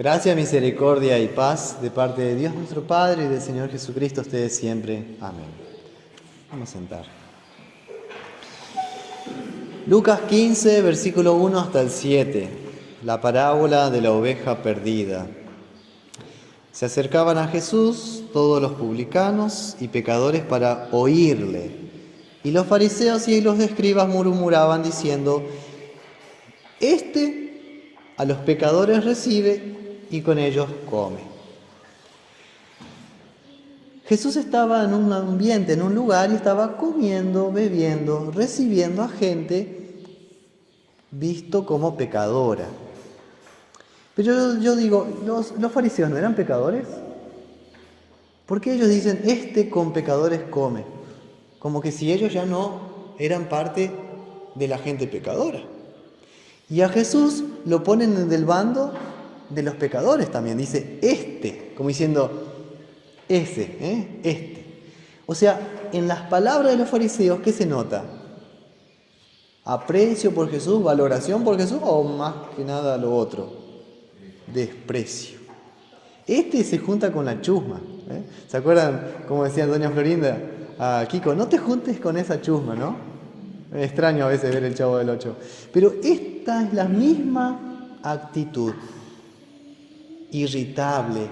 Gracia, misericordia y paz de parte de Dios nuestro Padre y del Señor Jesucristo, ustedes siempre. Amén. Vamos a sentar. Lucas 15, versículo 1 hasta el 7. La parábola de la oveja perdida. Se acercaban a Jesús todos los publicanos y pecadores para oírle. Y los fariseos y los escribas murmuraban diciendo: Este a los pecadores recibe y con ellos come. Jesús estaba en un ambiente, en un lugar, y estaba comiendo, bebiendo, recibiendo a gente visto como pecadora. Pero yo digo, ¿los fariseos no eran pecadores? ¿Por qué ellos dicen, este con pecadores come? Como que si ellos ya no eran parte de la gente pecadora. Y a Jesús lo ponen del bando de los pecadores también. Dice, este, como diciendo, ese, este. O sea, en las palabras de los fariseos, ¿qué se nota? ¿Aprecio por Jesús, valoración por Jesús o más que nada lo otro? Desprecio. Este se junta con la chusma. ¿Se acuerdan, como decía doña Florinda a Kiko? No te juntes con esa chusma, ¿no? Es extraño a veces ver el Chavo del Ocho. Pero esta es la misma actitud. Irritable,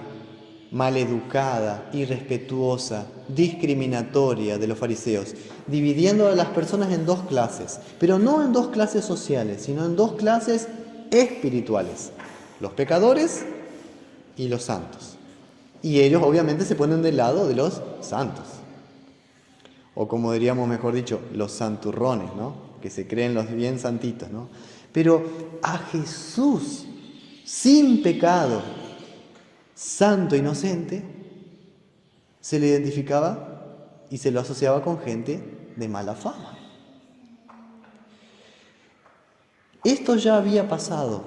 maleducada, irrespetuosa, discriminatoria de los fariseos, dividiendo a las personas en dos clases, pero no en dos clases sociales, sino en dos clases espirituales, los pecadores y los santos. Y ellos obviamente se ponen del lado de los santos, o como diríamos mejor dicho, los santurrones, ¿no? Que se creen los bien santitos, ¿no? Pero a Jesús, sin pecado, santo, inocente, se le identificaba y se lo asociaba con gente de mala fama. Esto ya había pasado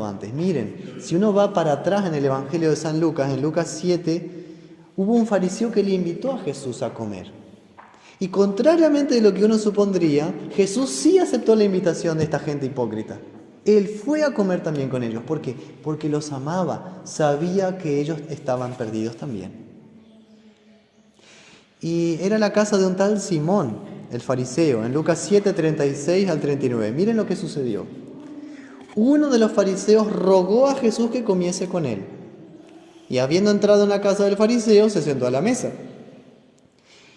antes. Miren, si uno va para atrás en el Evangelio de San Lucas, en Lucas 7, hubo un fariseo que le invitó a Jesús a comer. Y contrariamente de lo que uno supondría, Jesús sí aceptó la invitación de esta gente hipócrita. Él fue a comer también con ellos. ¿Por qué? Porque los amaba. Sabía que ellos estaban perdidos también. Y era la casa de un tal Simón, el fariseo, en Lucas 7, 36 al 39. Miren lo que sucedió. Uno de los fariseos rogó a Jesús que comiese con él. Y habiendo entrado en la casa del fariseo, se sentó a la mesa.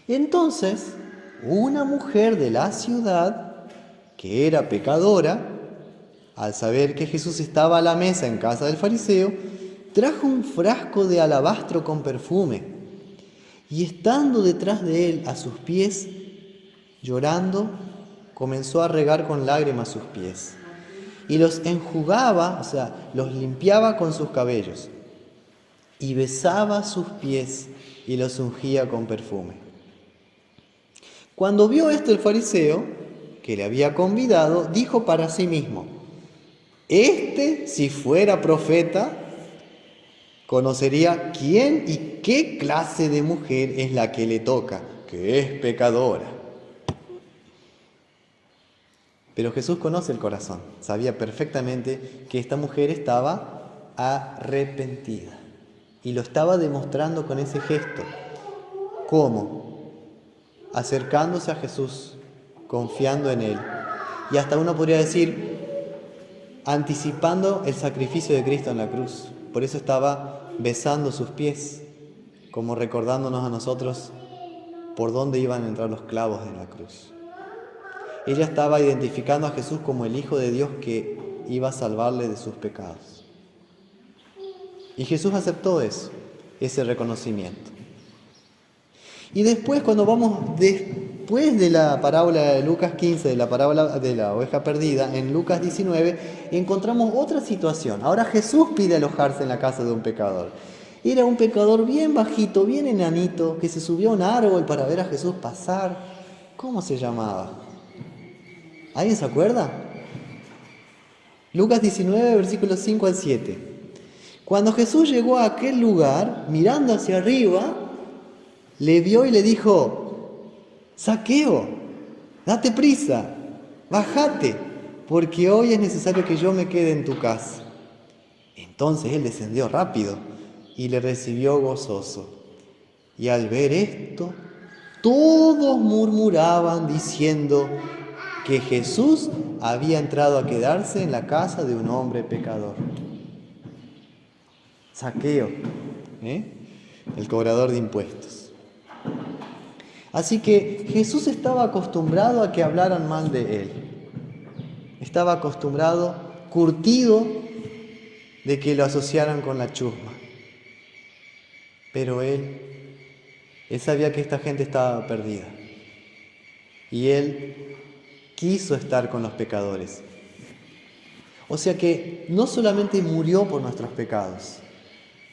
Entonces, una mujer de la ciudad, que era pecadora, al saber que Jesús estaba a la mesa en casa del fariseo, trajo un frasco de alabastro con perfume, y estando detrás de él a sus pies, llorando, comenzó a regar con lágrimas sus pies, y los enjugaba, o sea, los limpiaba con sus cabellos, y besaba sus pies y los ungía con perfume. Cuando vio esto el fariseo, que le había convidado, dijo para sí mismo: si fuera profeta, conocería quién y qué clase de mujer es la que le toca, que es pecadora. Pero Jesús conoce el corazón, sabía perfectamente que esta mujer estaba arrepentida y lo estaba demostrando con ese gesto. ¿Cómo? Acercándose a Jesús, confiando en Él. Y hasta uno podría decir, anticipando el sacrificio de Cristo en la cruz. Por eso estaba besando sus pies, como recordándonos a nosotros por dónde iban a entrar los clavos de la cruz. Ella estaba identificando a Jesús como el Hijo de Dios que iba a salvarle de sus pecados. Y Jesús aceptó eso, ese reconocimiento. Y después, cuando vamos después de la parábola de Lucas 15, de la parábola de la oveja perdida, en Lucas 19, encontramos otra situación. Ahora Jesús pide alojarse en la casa de un pecador. Era un pecador bien bajito, bien enanito, que se subió a un árbol para ver a Jesús pasar. ¿Cómo se llamaba? ¿Alguien se acuerda? Lucas 19, versículos 5 al 7. Cuando Jesús llegó a aquel lugar, mirando hacia arriba, le vio y le dijo: Zaqueo, date prisa, bájate, porque hoy es necesario que yo me quede en tu casa. Entonces él descendió rápido y le recibió gozoso. Y al ver esto, todos murmuraban diciendo que Jesús había entrado a quedarse en la casa de un hombre pecador. Zaqueo, el cobrador de impuestos. Así que Jesús estaba acostumbrado a que hablaran mal de él. Estaba acostumbrado, curtido de que lo asociaran con la chusma. Pero él sabía que esta gente estaba perdida. Y él quiso estar con los pecadores. O sea que no solamente murió por nuestros pecados,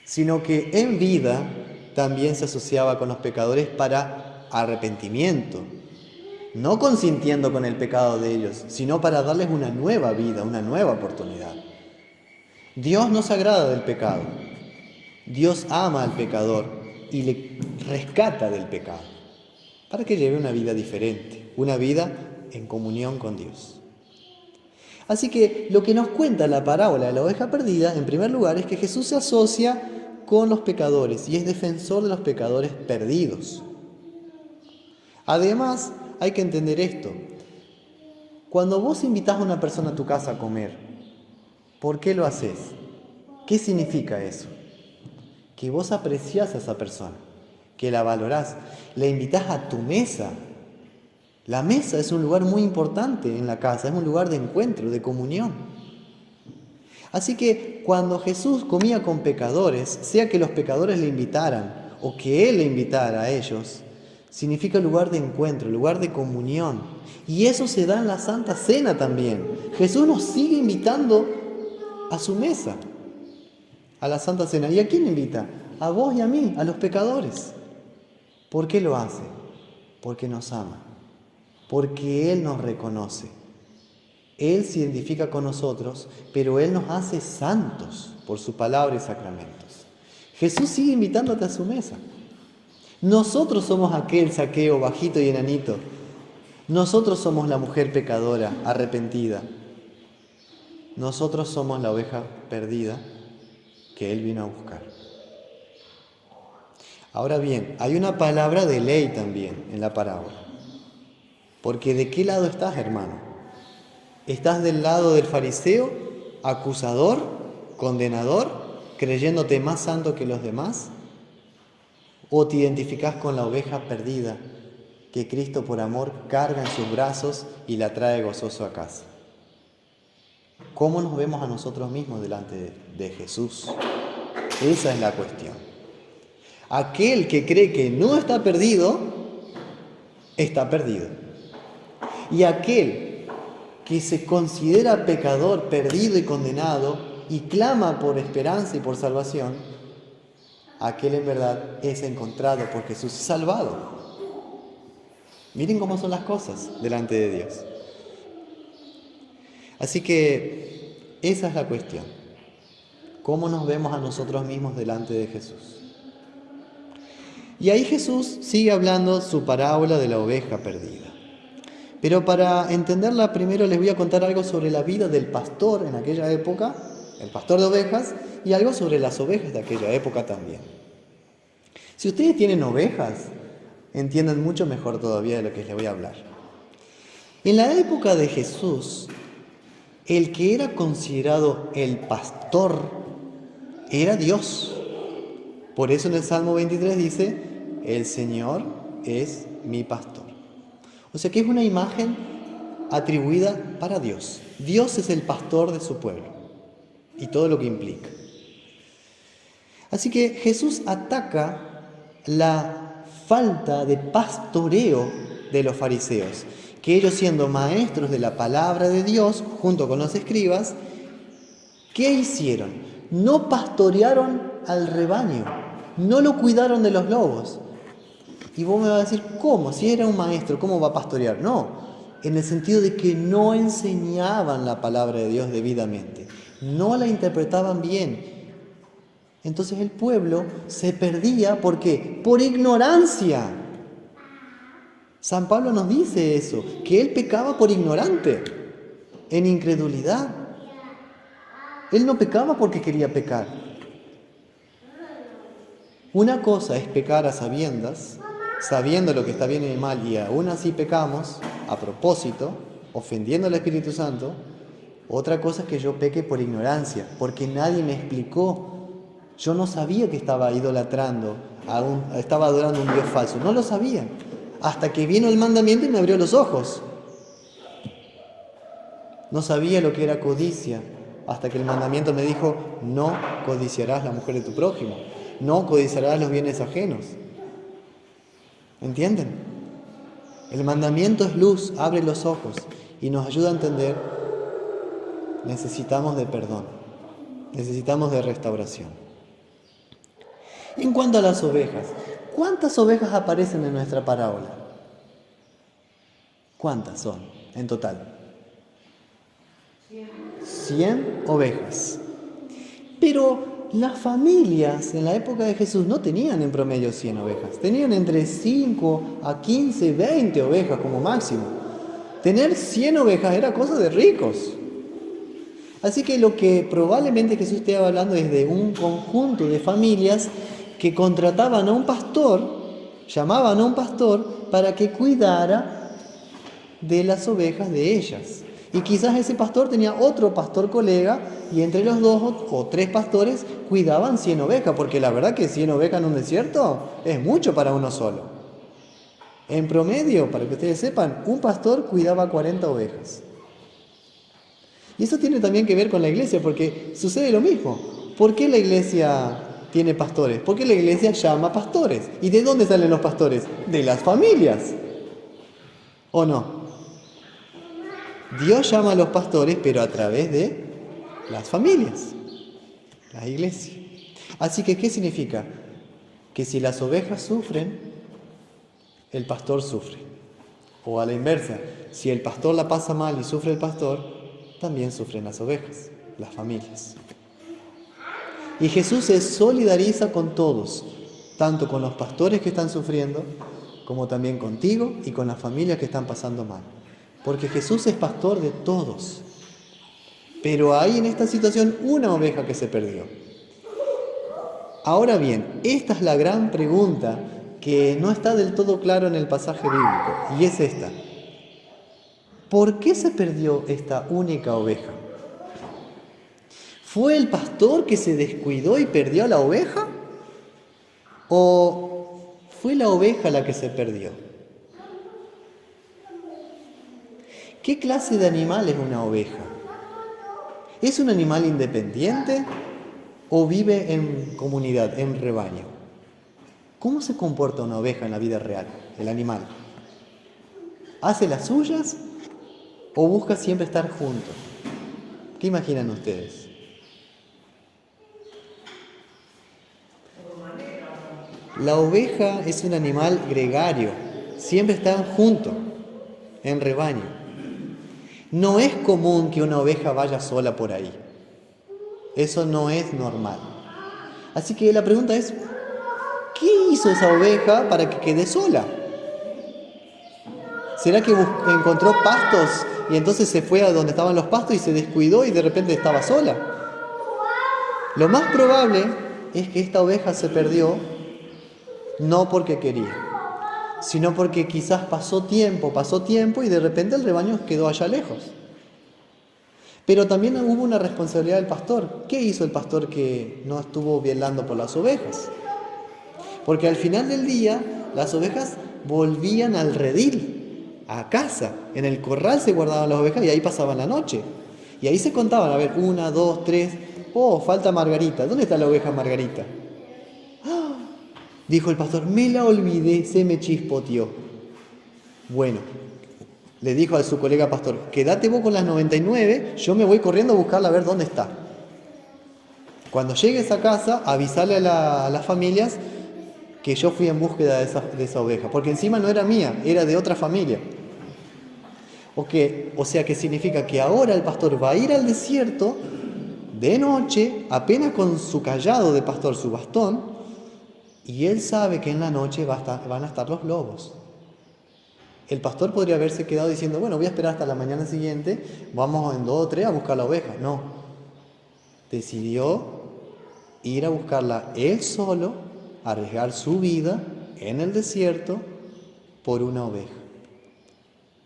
sino que en vida también se asociaba con los pecadores para arrepentimiento, no consintiendo con el pecado de ellos, sino para darles una nueva vida, una nueva oportunidad. Dios no se agrada del pecado. Dios ama al pecador y le rescata del pecado para que lleve una vida diferente, una vida en comunión con Dios. Así que lo que nos cuenta la parábola de la oveja perdida, en primer lugar, es que Jesús se asocia con los pecadores y es defensor de los pecadores perdidos. Además, hay que entender esto. Cuando vos invitás a una persona a tu casa a comer, ¿por qué lo haces? ¿Qué significa eso? Que vos apreciás a esa persona, que la valorás, la invitás a tu mesa. La mesa es un lugar muy importante en la casa, es un lugar de encuentro, de comunión. Así que cuando Jesús comía con pecadores, sea que los pecadores le invitaran o que Él le invitara a ellos, significa lugar de encuentro, lugar de comunión. Y eso se da en la Santa Cena también. Jesús nos sigue invitando a su mesa, a la Santa Cena. ¿Y a quién invita? A vos y a mí, a los pecadores. ¿Por qué lo hace? Porque nos ama, porque Él nos reconoce. Él se identifica con nosotros, pero Él nos hace santos por su palabra y sacramentos. Jesús sigue invitándote a su mesa. Nosotros somos aquel Zaqueo bajito y enanito. Nosotros somos la mujer pecadora, arrepentida. Nosotros somos la oveja perdida que Él vino a buscar. Ahora bien, hay una palabra de ley también en la parábola. Porque ¿de qué lado estás, hermano? ¿Estás del lado del fariseo, acusador, condenador, creyéndote más santo que los demás? ¿O te identificás con la oveja perdida que Cristo por amor carga en sus brazos y la trae gozoso a casa? ¿Cómo nos vemos a nosotros mismos delante de Jesús? Esa es la cuestión. Aquel que cree que no está perdido, está perdido. Y aquel que se considera pecador, perdido y condenado, y clama por esperanza y por salvación, aquel en verdad es encontrado por Jesús y salvado. Miren cómo son las cosas delante de Dios. Así que esa es la cuestión. ¿Cómo nos vemos a nosotros mismos delante de Jesús? Y ahí Jesús sigue hablando su parábola de la oveja perdida. Pero para entenderla, primero les voy a contar algo sobre la vida del pastor en aquella época, el pastor de ovejas, y algo sobre las ovejas de aquella época también. Si ustedes tienen ovejas, entiendan mucho mejor todavía de lo que les voy a hablar. En la época de Jesús, el que era considerado el pastor era Dios. Por eso en el Salmo 23 dice, el Señor es mi pastor. O sea que es una imagen atribuida para Dios. Dios es el pastor de su pueblo y todo lo que implica. Así que Jesús ataca la falta de pastoreo de los fariseos, que ellos siendo maestros de la palabra de Dios, junto con los escribas, ¿qué hicieron? No pastorearon al rebaño, no lo cuidaron de los lobos. Y vos me vas a decir, ¿cómo? Si era un maestro, ¿cómo va a pastorear? No, en el sentido de que no enseñaban la palabra de Dios debidamente, no la interpretaban bien. Entonces el pueblo se perdía, ¿por qué? Por ignorancia. San Pablo nos dice eso, que él pecaba por ignorante, en incredulidad. Él no pecaba porque quería pecar. Una cosa es pecar a sabiendas, sabiendo lo que está bien y mal, y aún así pecamos a propósito, ofendiendo al Espíritu Santo. Otra cosa es que yo peque por ignorancia, porque nadie me explicó. Yo no sabía que estaba idolatrando, estaba adorando a un Dios falso. No lo sabía. Hasta que vino el mandamiento y me abrió los ojos. No sabía lo que era codicia, hasta que el mandamiento me dijo, no codiciarás la mujer de tu prójimo, no codiciarás los bienes ajenos. ¿Entienden? El mandamiento es luz, abre los ojos y nos ayuda a entender. Necesitamos de perdón, necesitamos de restauración. En cuanto a las ovejas, ¿cuántas ovejas aparecen en nuestra parábola? ¿Cuántas son en total? 100 ovejas. Pero las familias en la época de Jesús no tenían en promedio 100 ovejas. Tenían entre 5 a 15, 20 ovejas como máximo. Tener 100 ovejas era cosa de ricos. Así que lo que probablemente Jesús esté hablando es de un conjunto de familias que contrataban a un pastor, llamaban a un pastor para que cuidara de las ovejas de ellas. Y quizás ese pastor tenía otro pastor colega y entre los 2 o 3 pastores cuidaban 100 ovejas, porque la verdad que 100 ovejas en un desierto es mucho para uno solo. En promedio, para que ustedes sepan, un pastor cuidaba 40 ovejas. Y eso tiene también que ver con la iglesia, porque sucede lo mismo. ¿Por qué la iglesia tiene pastores? Porque la iglesia llama pastores. ¿Y de dónde salen los pastores? De las familias. ¿O no? Dios llama a los pastores, pero a través de las familias, la iglesia. Así que, ¿qué significa? Que si las ovejas sufren, el pastor sufre. O a la inversa, si el pastor la pasa mal y sufre el pastor, también sufren las ovejas, las familias. Y Jesús se solidariza con todos, tanto con los pastores que están sufriendo, como también contigo y con las familias que están pasando mal. Porque Jesús es pastor de todos. Pero hay en esta situación una oveja que se perdió. Ahora bien, esta es la gran pregunta que no está del todo claro en el pasaje bíblico, y es esta. ¿Por qué se perdió esta única oveja? ¿Fue el pastor que se descuidó y perdió a la oveja? ¿O fue la oveja la que se perdió? ¿Qué clase de animal es una oveja? ¿Es un animal independiente o vive en comunidad, en rebaño? ¿Cómo se comporta una oveja en la vida real, el animal? ¿Hace las suyas o busca siempre estar junto? ¿Qué imaginan ustedes? La oveja es un animal gregario, siempre están juntos, en rebaño. No es común que una oveja vaya sola por ahí. Eso no es normal. Así que la pregunta es, ¿qué hizo esa oveja para que quede sola? ¿Será que encontró pastos y entonces se fue a donde estaban los pastos y se descuidó y de repente estaba sola? Lo más probable es que esta oveja se perdió no porque quería, sino porque quizás pasó tiempo y de repente el rebaño quedó allá lejos. Pero también hubo una responsabilidad del pastor. ¿Qué hizo el pastor que no estuvo velando por las ovejas? Porque al final del día las ovejas volvían al redil, a casa. En el corral se guardaban las ovejas y ahí pasaban la noche. Y ahí se contaban, a ver, 1, 2, 3. Oh, falta Margarita. ¿Dónde está la oveja Margarita? ¡Ah! Dijo el pastor, me la olvidé, se me chispoteó. Bueno, le dijo a su colega pastor, quédate vos con las 99, yo me voy corriendo a buscarla a ver dónde está. Cuando llegues a casa, avisale a las familias que yo fui en búsqueda de esa oveja, porque encima no era mía, era de otra familia. O sea que significa que ahora el pastor va a ir al desierto de noche, apenas con su cayado de pastor, su bastón, y él sabe que en la noche van a estar los lobos. El pastor podría haberse quedado diciendo, bueno, voy a esperar hasta la mañana siguiente, vamos en 2 o 3 a buscar la oveja. No. decidió ir a buscarla él solo, arriesgar su vida en el desierto por una oveja.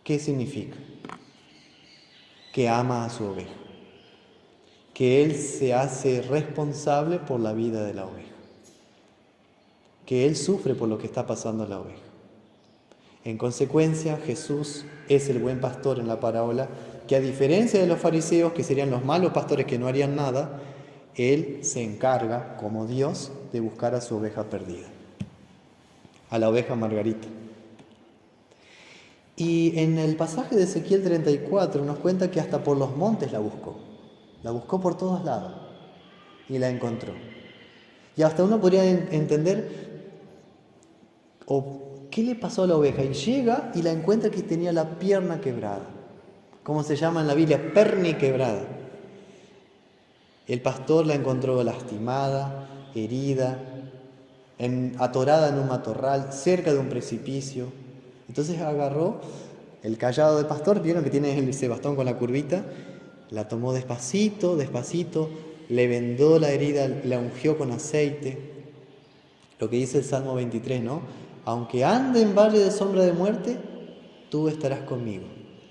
¿Qué significa? Que ama a su oveja, que él se hace responsable por la vida de la oveja, que él sufre por lo que está pasando a la oveja. En consecuencia, Jesús es el buen pastor en la parábola, que a diferencia de los fariseos, que serían los malos pastores que no harían nada, él se encarga, como Dios, de buscar a su oveja perdida, a la oveja Margarita. Y en el pasaje de Ezequiel 34 nos cuenta que hasta por los montes la buscó por todos lados y la encontró. Y hasta uno podría entender, ¿qué le pasó a la oveja? Y llega y la encuentra que tenía la pierna quebrada, como se llama en la Biblia, perniquebrada. El pastor la encontró lastimada, herida, atorada en un matorral, cerca de un precipicio. Entonces agarró el cayado de pastor, vieron que tiene ese bastón con la curvita, la tomó despacito, le vendó la herida, la ungió con aceite. Lo que dice el Salmo 23, ¿no? Aunque ande en valle de sombra de muerte, tú estarás conmigo.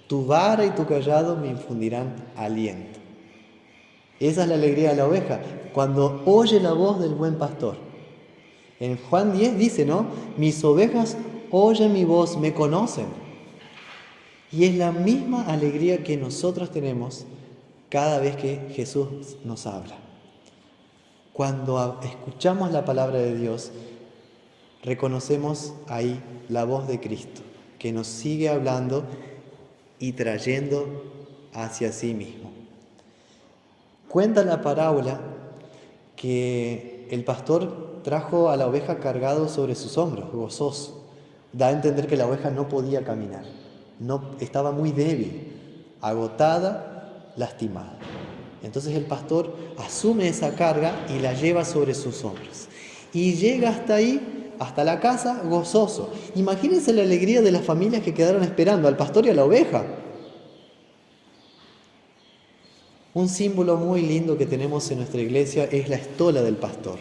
Tu vara y tu cayado me infundirán aliento. Esa es la alegría de la oveja, cuando oye la voz del buen pastor. En Juan 10 dice, ¿no? Mis ovejas oyen mi voz, me conocen. Y es la misma alegría que nosotros tenemos cada vez que Jesús nos habla. Cuando escuchamos la palabra de Dios, reconocemos ahí la voz de Cristo, que nos sigue hablando y trayendo hacia sí mismo. Cuenta la parábola que el pastor trajo a la oveja cargado sobre sus hombros, gozoso. Da a entender que la oveja no podía caminar, estaba muy débil, agotada, lastimada. Entonces el pastor asume esa carga y la lleva sobre sus hombros. Y llega hasta ahí, hasta la casa, gozoso. Imagínense la alegría de las familias que quedaron esperando al pastor y a la oveja. Un símbolo muy lindo que tenemos en nuestra iglesia es la estola del pastor.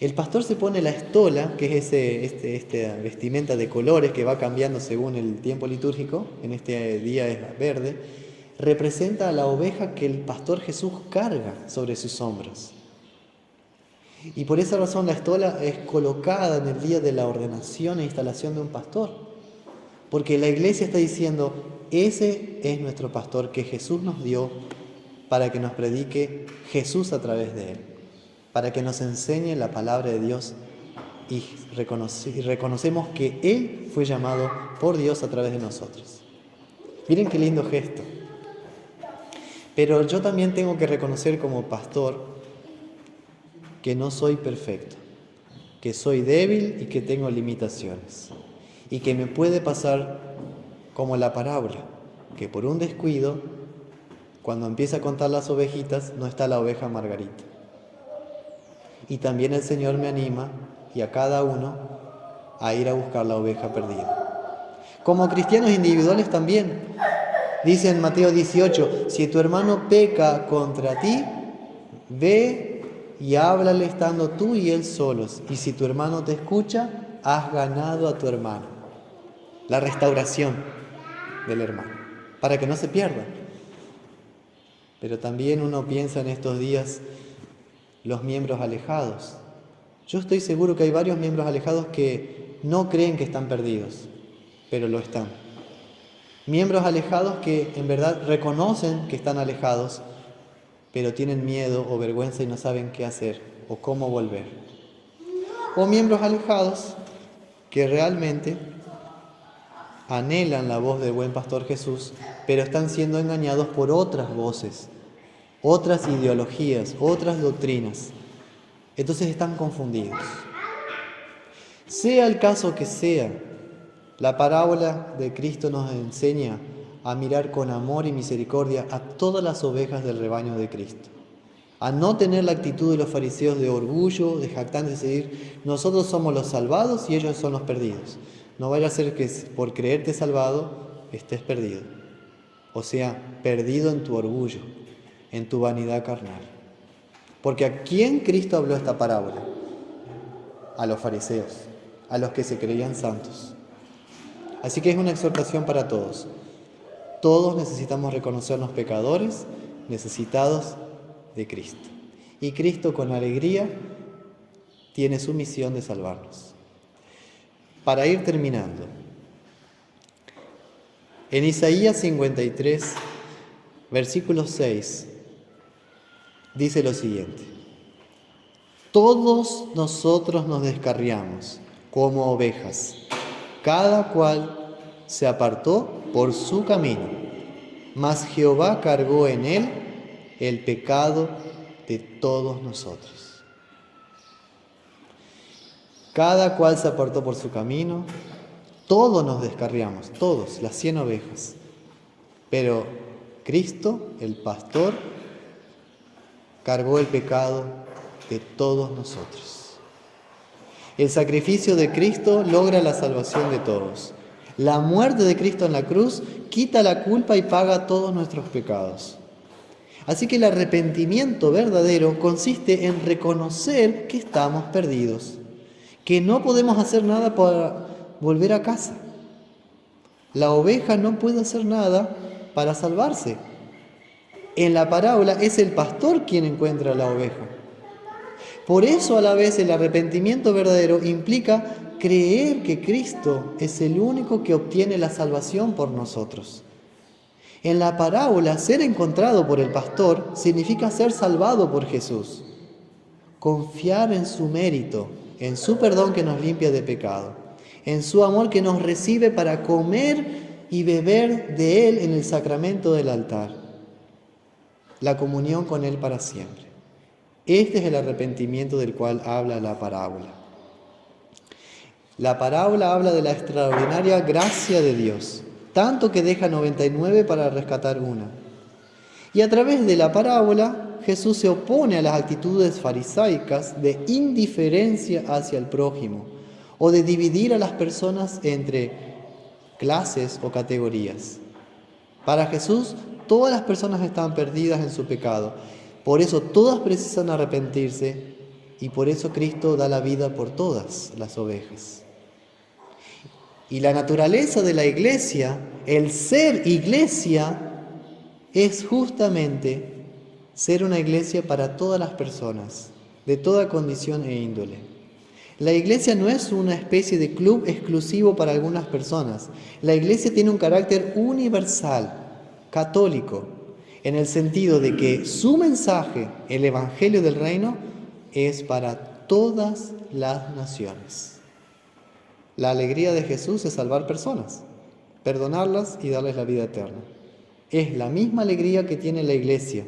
El pastor se pone la estola, que es esta vestimenta de colores que va cambiando según el tiempo litúrgico, en este día es verde, representa a la oveja que el pastor Jesús carga sobre sus hombros. Y por esa razón la estola es colocada en el día de la ordenación e instalación de un pastor, porque la iglesia está diciendo, ese es nuestro pastor que Jesús nos dio para que nos predique Jesús a través de él, para que nos enseñe la palabra de Dios y reconocemos que Él fue llamado por Dios a través de nosotros. Miren qué lindo gesto. Pero yo también tengo que reconocer como pastor que no soy perfecto, que soy débil y que tengo limitaciones. Y que me puede pasar como la parábola, que por un descuido, cuando empieza a contar las ovejitas, no está la oveja Margarita. Y también el Señor me anima, y a cada uno, a ir a buscar la oveja perdida. Como cristianos individuales también. Dice en Mateo 18, si tu hermano peca contra ti, ve y háblale estando tú y él solos. Y si tu hermano te escucha, has ganado a tu hermano. La restauración del hermano, para que no se pierda. Pero también uno piensa en estos días los miembros alejados. Yo estoy seguro que hay varios miembros alejados que no creen que están perdidos, pero lo están. Miembros alejados que en verdad reconocen que están alejados, pero tienen miedo o vergüenza y no saben qué hacer o cómo volver. O miembros alejados que realmente anhelan la voz del buen pastor Jesús, pero están siendo engañados por otras voces, otras ideologías, otras doctrinas. Entonces están confundidos. Sea el caso que sea, la parábola de Cristo nos enseña a mirar con amor y misericordia a todas las ovejas del rebaño de Cristo. A no tener la actitud de los fariseos de orgullo, de jactancia, de decir, nosotros somos los salvados y ellos son los perdidos. No vaya a ser que por creerte salvado estés perdido. O sea, perdido en tu orgullo, en tu vanidad carnal. Porque ¿a quién Cristo habló esta parábola? A los fariseos, a los que se creían santos. Así que es una exhortación para todos. Todos necesitamos reconocernos pecadores, necesitados de Cristo. Y Cristo con alegría tiene su misión de salvarnos. Para ir terminando, en Isaías 53, versículo 6, dice lo siguiente: todos nosotros nos descarriamos como ovejas, cada cual se apartó por su camino, mas Jehová cargó en él el pecado de todos nosotros. Cada cual se apartó por su camino, todos nos descarriamos, todos, las 100 ovejas. Pero Cristo, el pastor, cargó el pecado de todos nosotros. El sacrificio de Cristo logra la salvación de todos. La muerte de Cristo en la cruz quita la culpa y paga todos nuestros pecados. Así que el arrepentimiento verdadero consiste en reconocer que estamos perdidos, que no podemos hacer nada para volver a casa. La oveja no puede hacer nada para salvarse. En la parábola es el pastor quien encuentra a la oveja. Por eso a la vez el arrepentimiento verdadero implica creer que Cristo es el único que obtiene la salvación por nosotros. En la parábola, ser encontrado por el pastor significa ser salvado por Jesús. Confiar en su mérito, en su perdón que nos limpia de pecado, en su amor que nos recibe para comer y beber de Él en el sacramento del altar. La comunión con Él para siempre. Este es el arrepentimiento del cual habla la parábola. La parábola habla de la extraordinaria gracia de Dios, tanto que deja 99 para rescatar una. Y a través de la parábola, Jesús se opone a las actitudes farisaicas de indiferencia hacia el prójimo o de dividir a las personas entre clases o categorías. Para Jesús, todas las personas están perdidas en su pecado. Por eso todas precisan arrepentirse y por eso Cristo da la vida por todas las ovejas. Y la naturaleza de la iglesia, el ser iglesia, es justamente ser una iglesia para todas las personas, de toda condición e índole. La iglesia no es una especie de club exclusivo para algunas personas. La iglesia tiene un carácter universal, católico, en el sentido de que su mensaje, el Evangelio del Reino, es para todas las naciones. La alegría de Jesús es salvar personas, perdonarlas y darles la vida eterna. Es la misma alegría que tiene la iglesia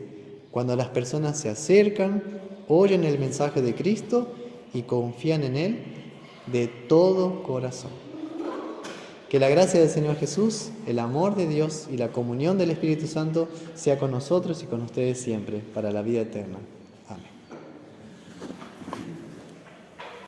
cuando las personas se acercan, oyen el mensaje de Cristo y confían en Él de todo corazón. Que la gracia del Señor Jesús, el amor de Dios y la comunión del Espíritu Santo sea con nosotros y con ustedes siempre, para la vida eterna.